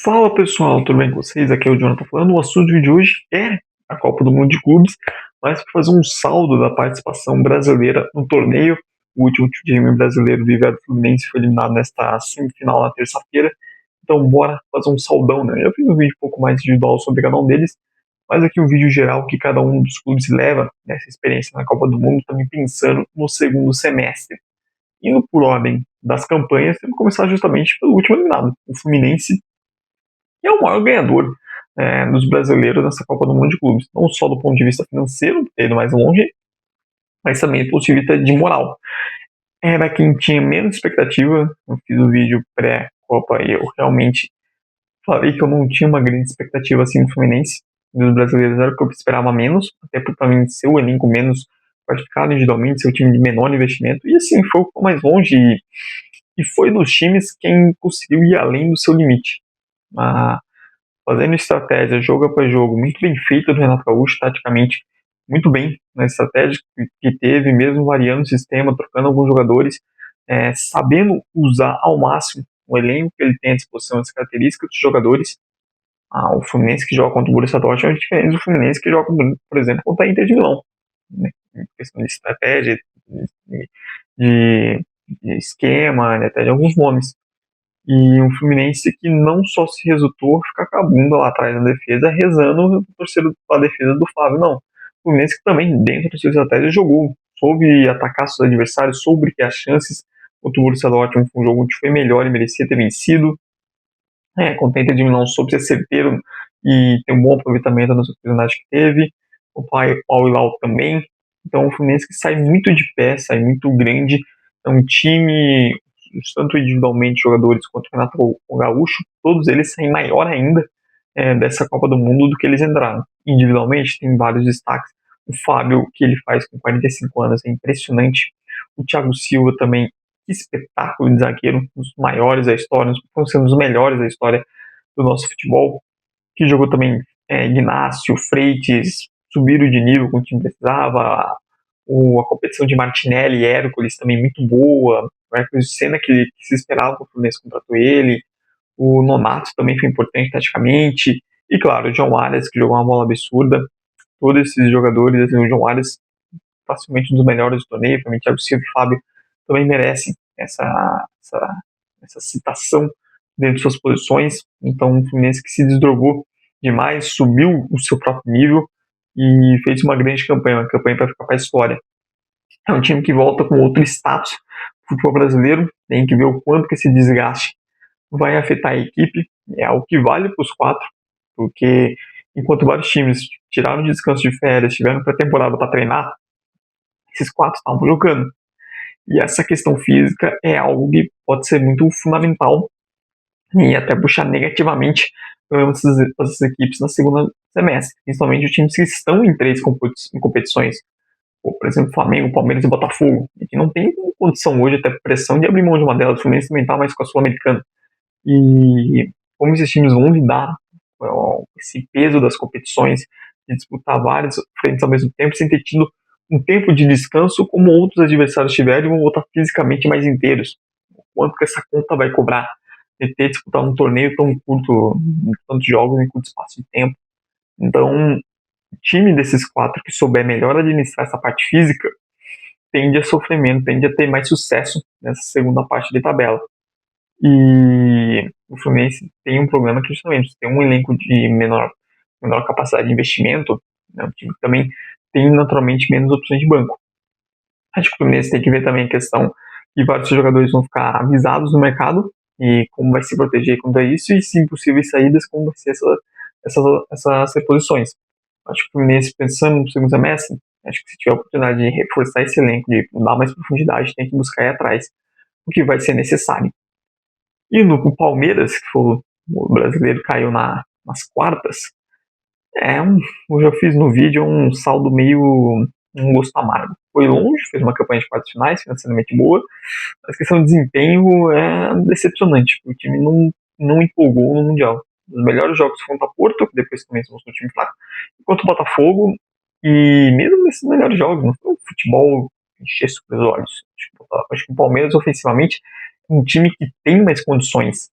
Fala pessoal, tudo bem com vocês? Aqui é o Jonathan falando. O assunto de hoje é a Copa do Mundo de Clubes, mas para fazer um saldo da participação brasileira no torneio. O último time brasileiro, Vitória Fluminense, foi eliminado nesta semifinal na terça-feira. Então, bora fazer um saldão, né? Eu fiz um vídeo um pouco mais individual sobre cada um deles, mas aqui um vídeo geral que cada um dos clubes leva nessa experiência na Copa do Mundo, também pensando no segundo semestre. Indo por ordem das campanhas, temos que começar justamente pelo último eliminado, o Fluminense, e é o maior ganhador dos brasileiros nessa Copa do Mundo de Clubes. Não só do ponto de vista financeiro, ter ido mais longe, mas também do ponto de vista de moral. Era quem tinha menos expectativa. Eu fiz o vídeo pré-Copa e eu realmente falei que eu não tinha uma grande expectativa assim no Fluminense. Dos brasileiros era o que eu esperava menos, até por também ser o elenco menos qualificado individualmente, ser o time de menor investimento. E assim, foi o que foi mais longe e foi dos times quem conseguiu ir além do seu limite. Ah, fazendo estratégia jogo após jogo, muito bem feita do Renato Gaúcho, taticamente, muito bem na estratégia que teve, mesmo variando o sistema, trocando alguns jogadores, sabendo usar ao máximo o elenco que ele tem à disposição, as características dos jogadores. O Fluminense que joga contra o Borussia Dortmund é diferente do Fluminense que joga, por exemplo, contra a Inter de Milão. Né? Em questão de estratégia, de, de esquema, até de alguns nomes. E um Fluminense que não só se resultou ficar com a bunda lá atrás na defesa, rezando torcendo a defesa do Flávio, não. O Fluminense que também, dentro da sua estratégia, jogou, soube atacar seus adversários, soube ter as chances. Contra o Borussia Dortmund foi um jogo que foi melhor e merecia ter vencido. Contente de não soube ser certeiro e ter um bom aproveitamento nas oportunidades que teve. O Paulo Lau também. Então, o Fluminense que sai muito de pé, sai muito grande. É um time, tanto individualmente, jogadores quanto o Renato Gaúcho, todos eles saem maior ainda dessa Copa do Mundo do que eles entraram. Individualmente, tem vários destaques. O Fábio, que ele faz com 45 anos, é impressionante. O Thiago Silva também, que espetáculo de zagueiro, um dos maiores da história, um dos melhores da história do nosso futebol, que jogou também Ignacio, Freitas, subiram de nível quando o time precisava, a competição de Martinelli e Hércules também muito boa, o Hércules Senna que se esperava que o Fluminense contratou ele, o Nonato também foi importante taticamente, e claro, o João Arias que jogou uma bola absurda, todos esses jogadores, assim, o João Arias facilmente um dos melhores do torneio, para mim Thiago Silva e Fábio também merecem essa citação dentro de suas posições. Então, o Fluminense que se desdobradou demais, subiu o seu próprio nível e fez uma grande campanha, uma campanha para ficar para a história. É um time que volta com outro status do futebol brasileiro, tem que ver o quanto que esse desgaste vai afetar a equipe, é algo que vale para os quatro, porque enquanto vários times tiraram de descanso de férias, tiveram pré-temporada para treinar, esses quatro estavam jogando. E essa questão física é algo que pode ser muito fundamental e até puxar negativamente essas equipes na segunda semestre, principalmente os times que estão em três competições, por exemplo, Flamengo, Palmeiras e Botafogo, e que não tem condição hoje, até pressão de abrir mão de uma delas. O Fluminense também está mais com a Sul-Americana. E como esses times vão lidar com esse peso das competições, de disputar várias frentes ao mesmo tempo, sem ter tido um tempo de descanso como outros adversários tiveram e vão voltar fisicamente mais inteiros. Quanto que essa conta vai cobrar de ter disputado um torneio tão curto, tantos jogos em curto espaço de tempo. Então, o time desses quatro que souber melhor administrar essa parte física tende a sofrer menos, tende a ter mais sucesso nessa segunda parte de tabela. E o Fluminense tem um problema que justamente tem um elenco de menor capacidade de investimento, né, um time que também tem naturalmente menos opções de banco. Acho que o Fluminense tem que ver também a questão que vários jogadores vão ficar avisados no mercado e como vai se proteger contra isso e, se possíveis saídas, como vai ser essas reposições. Acho que o Fluminense, pensando no segundo semestre, acho que se tiver a oportunidade de reforçar esse elenco, de dar mais profundidade, tem que buscar ir atrás, o que vai ser necessário. E no Palmeiras, que foi o brasileiro caiu nas quartas, eu já fiz no vídeo um saldo meio um gosto amargo. Foi longe, fez uma campanha de quartas finais, financeiramente boa, mas a questão de desempenho é decepcionante. O time não empolgou no Mundial. Os melhores jogos foram contra Porto, que depois também se mostrou um time fraco, enquanto o Botafogo, e mesmo nesses melhores jogos, não foi um futebol encher super os olhos. Acho que o Palmeiras, ofensivamente, é um time que tem mais condições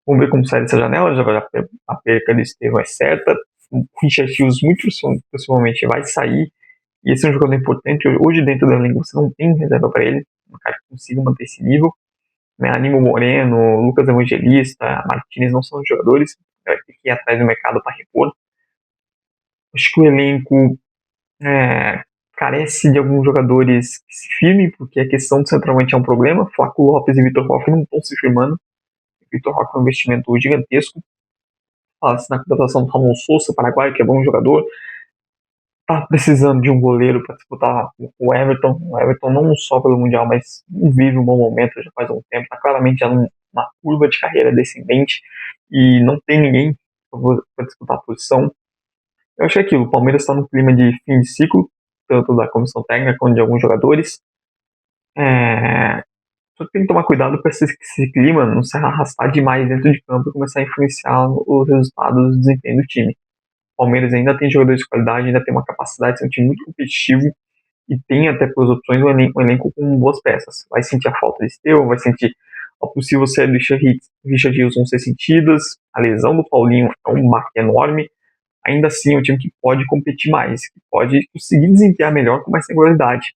Vamos ver como sai dessa janela, já a perca do Estevão é certa. O Richard Hughes muito possivelmente vai sair. E esse é um jogador importante. Hoje, dentro da elenco, você não tem reserva para ele. Um cara que consiga manter esse nível. Né? Animo Moreno, Lucas Evangelista, Martinez não são jogadores. Vai ter que ir atrás do mercado para repor. Acho que o elenco carece de alguns jogadores que se firmem, porque a questão do centroavante é um problema. Flaco Lopes e Vitor Roque não estão se firmando. O Vitor Roque é um investimento gigantesco. Fala-se na contratação do Ramon Sousa, paraguaio, que é bom jogador. Tá precisando de um goleiro para disputar o Everton. O Everton não só pelo Mundial, mas não vive um bom momento já faz um tempo. Está claramente já numa curva de carreira descendente e não tem ninguém para disputar a posição. Eu acho que é aquilo. O Palmeiras está num clima de fim de ciclo, tanto da comissão técnica quanto de alguns jogadores. Só que tem que tomar cuidado para esse clima não se arrastar demais dentro de campo e começar a influenciar os resultados do desempenho do time. O Palmeiras ainda tem jogadores de qualidade, ainda tem uma capacidade de ser um time muito competitivo e tem até pelas opções um elenco com boas peças. Vai sentir a falta de Estevão, vai sentir a possível saída do Richard Hughes vão ser sentidas, a lesão do Paulinho é um baque enorme. Ainda assim, é um time que pode competir mais, que pode conseguir desempenhar melhor com mais regularidade.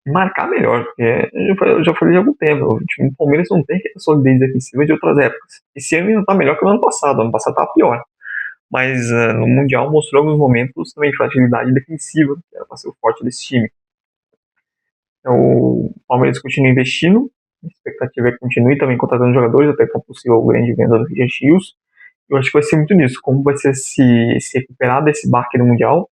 Marcar melhor, porque eu já falei há algum tempo, o time do Palmeiras não tem aquela solidez defensiva de outras épocas. Esse ano ainda tá melhor que o ano passado tá pior. Mas no Mundial mostrou alguns momentos também de fragilidade defensiva, que era para ser o forte desse time. Então, o Palmeiras continua investindo, a expectativa é que continue também contratando jogadores, até que é possível a grande venda do Richard Hughes. Eu acho que vai ser muito nisso, como vai ser se recuperar desse baque no Mundial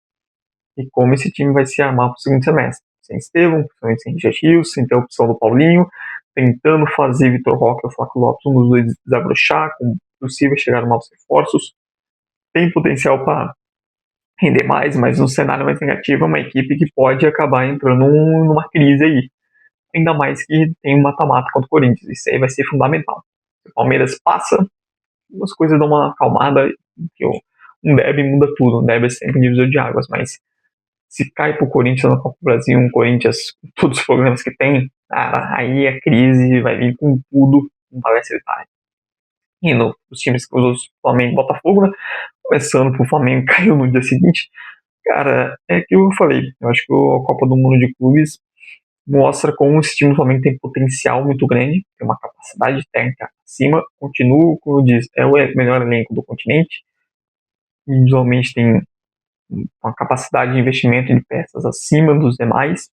e como esse time vai se armar para o segundo semestre. Sem Estevão, principalmente sem Richard Hughes, sem ter a opção do Paulinho, tentando fazer Vitor Roque ou Flaco Lopes, um dos dois desabrochar, com possível chegar a novos reforços. Tem potencial para render mais, mas no cenário mais negativo é uma equipe que pode acabar entrando numa crise aí. Ainda mais que tem um mata-mata contra o Corinthians. Isso aí vai ser fundamental. Se o Palmeiras passa, as coisas dão uma acalmada, que um derby muda tudo. Um derby é sempre divisor de águas, mas se cai pro Corinthians na Copa do Brasil, um Corinthians com todos os problemas que tem, cara, aí a crise vai vir com tudo, não parece detalhe. E os times que os Flamengo e Botafogo, né? Começando pro Flamengo, caiu no dia seguinte. Cara, é que eu falei. Eu acho que a Copa do Mundo de Clubes mostra como esse time do Flamengo tem potencial muito grande, tem uma capacidade técnica acima. Continua, como eu disse, é o melhor elenco do continente. E visualmente tem uma capacidade de investimento de peças acima dos demais.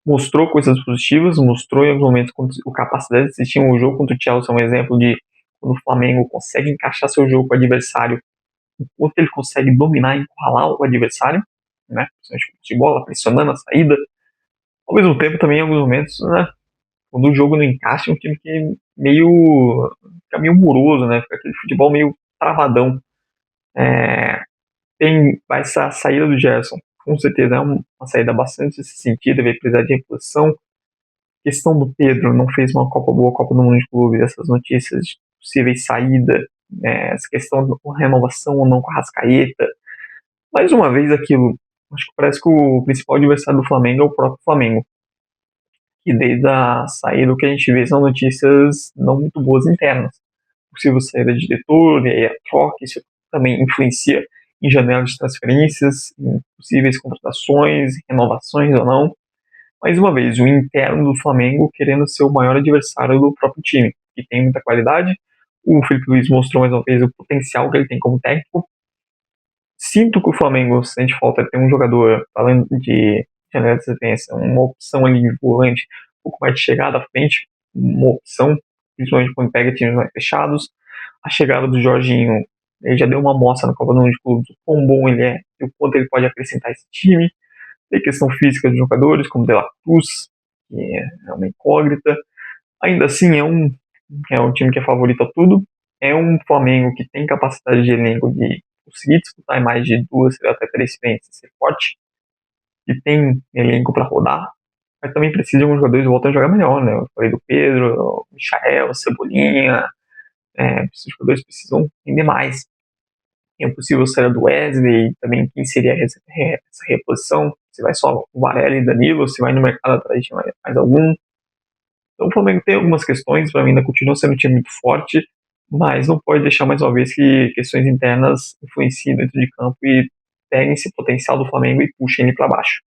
Mostrou coisas positivas, mostrou em alguns momentos a capacidade de assistir um jogo contra o Chelsea, é um exemplo de quando o Flamengo consegue encaixar seu jogo com o adversário, o quanto ele consegue dominar e encurralar o adversário, né? De bola, pressionando a saída. Ao mesmo tempo, também em alguns momentos, né? Quando o jogo não encaixa, é um time que fica meio moroso, né? Fica aquele futebol meio travadão. Vai essa saída do Gerson, com certeza é uma saída bastante nesse sentido, vai precisar de reposição. Questão do Pedro, não fez uma Copa boa, Copa do Mundo de Clubes, essas notícias de possíveis saída, essa questão de renovação ou não com a Rascaeta. Mais uma vez aquilo, acho que parece que o principal adversário do Flamengo é o próprio Flamengo. E desde a saída o que a gente vê são notícias não muito boas internas. Possível saída de diretor, e aí a troca, isso também influencia em janelas de transferências, em possíveis contratações, renovações ou não. Mais uma vez, o interno do Flamengo querendo ser o maior adversário do próprio time, que tem muita qualidade. O Felipe Luiz mostrou mais uma vez o potencial que ele tem como técnico. Sinto que o Flamengo sente falta de ter um jogador, falando de janela de transferência, uma opção ali de volante, um pouco mais de chegada à frente, uma opção, principalmente quando pega times mais fechados. A chegada do Jorginho, ele já deu uma amostra na Copa do Mundo de Clubes, o quão bom ele é e o quanto ele pode acrescentar esse time. Tem questão física dos jogadores, como De La Cruz, que é uma incógnita. Ainda assim, é um time que é favorito a tudo. É um Flamengo que tem capacidade de elenco de conseguir disputar em mais de 2 até 3 frentes, ser forte, que tem elenco para rodar, mas também precisa de alguns jogadores que voltem a jogar melhor, né? Eu falei do Pedro, o Michael, Cebolinha, esses jogadores precisam render mais. É possível sair do Wesley, também quem seria essa reposição, se vai só o Varela e Danilo, se vai no mercado atrás de mais algum. Então o Flamengo tem algumas questões, para mim ainda continua sendo um time muito forte, mas não pode deixar mais uma vez que questões internas influenciem dentro de campo e peguem esse potencial do Flamengo e puxem ele para baixo.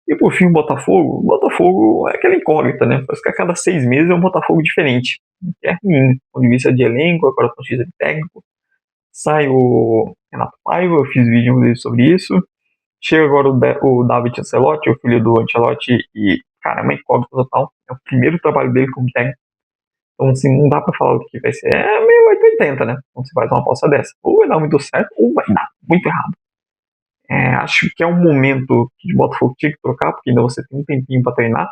E por fim, o Botafogo é aquela incógnita, né? Parece que a cada 6 meses é um Botafogo diferente. Que é ruim, do ponto de vista de elenco, agora do ponto de vista de técnico. Sai o Renato Paiva, eu fiz vídeo sobre isso. Chega agora o David Ancelotti, o filho do Ancelotti, e, cara, é uma incógnita total. É o primeiro trabalho dele como técnico. Então, assim, não dá pra falar o que vai ser. É meio 880, né? Quando você faz uma aposta dessa. Ou vai dar muito certo, ou vai dar muito errado. Acho que é um momento que o Botafogo tinha que trocar, porque ainda você tem um tempinho pra treinar.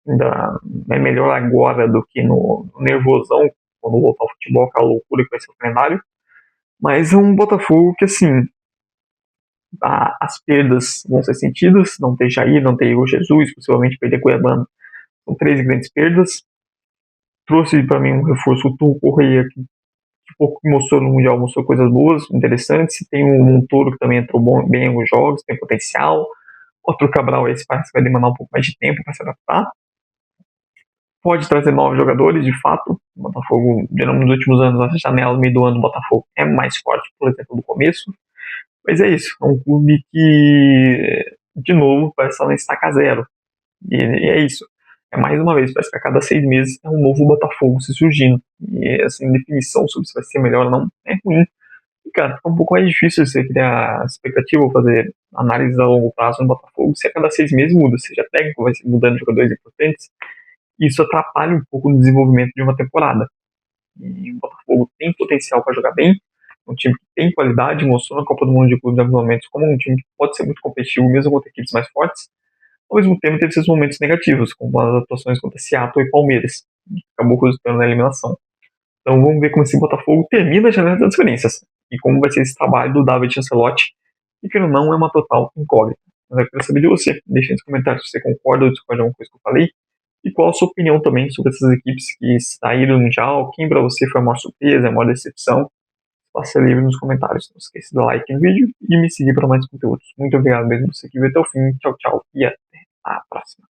Ainda é melhor agora do que no nervosão, quando voltar ao futebol, aquela loucura que vai ser o calendário. Mas é um Botafogo que, assim, as perdas vão ser sentidas. Não ter Jair, não ter Igor Jesus, possivelmente perder Cuiabá. São 3 grandes perdas. Trouxe para mim um reforço, o Turco Correia, que pouco que mostrou no Mundial, mostrou coisas boas, interessantes. Tem um Montoro que também entrou bem em alguns jogos, tem potencial. Outro Cabral, esse parece que vai demandar um pouco mais de tempo para se adaptar. Pode trazer novos jogadores, de fato. O Botafogo, nos últimos anos, nessa janela, no meio do ano, o Botafogo é mais forte, por exemplo, do começo. Mas é isso, é um clube que, de novo, vai estar na estaca zero. E é isso. É mais uma vez, parece que a cada 6 meses é um novo Botafogo se surgindo. E, assim, definição sobre se vai ser melhor ou não é ruim. E, cara, fica um pouco mais difícil você criar expectativa ou fazer análise a longo prazo no Botafogo se a cada 6 meses muda, seja técnico, vai mudando de jogadores importantes. Isso atrapalha um pouco no desenvolvimento de uma temporada. E o Botafogo tem potencial para jogar bem, um time que tem qualidade, mostrou na Copa do Mundo de Clubes em alguns momentos como um time que pode ser muito competitivo, mesmo contra equipes mais fortes. Ao mesmo tempo, teve seus momentos negativos, como as atuações contra Seattle e Palmeiras, que acabou resultando na eliminação. Então vamos ver como esse Botafogo termina a janela das transferências e como vai ser esse trabalho do David Ancelotti, e que não é uma total incógnita. Mas eu quero saber de você. Deixe nos comentários se você concorda ou discorda de alguma coisa que eu falei. E qual a sua opinião também sobre essas equipes que saíram do Mundial? Quem para você foi a maior surpresa, a maior decepção? Faça livre nos comentários. Não esqueça de dar like no vídeo e me seguir para mais conteúdos. Muito obrigado mesmo por você que viu até o fim. Tchau, tchau e até a próxima.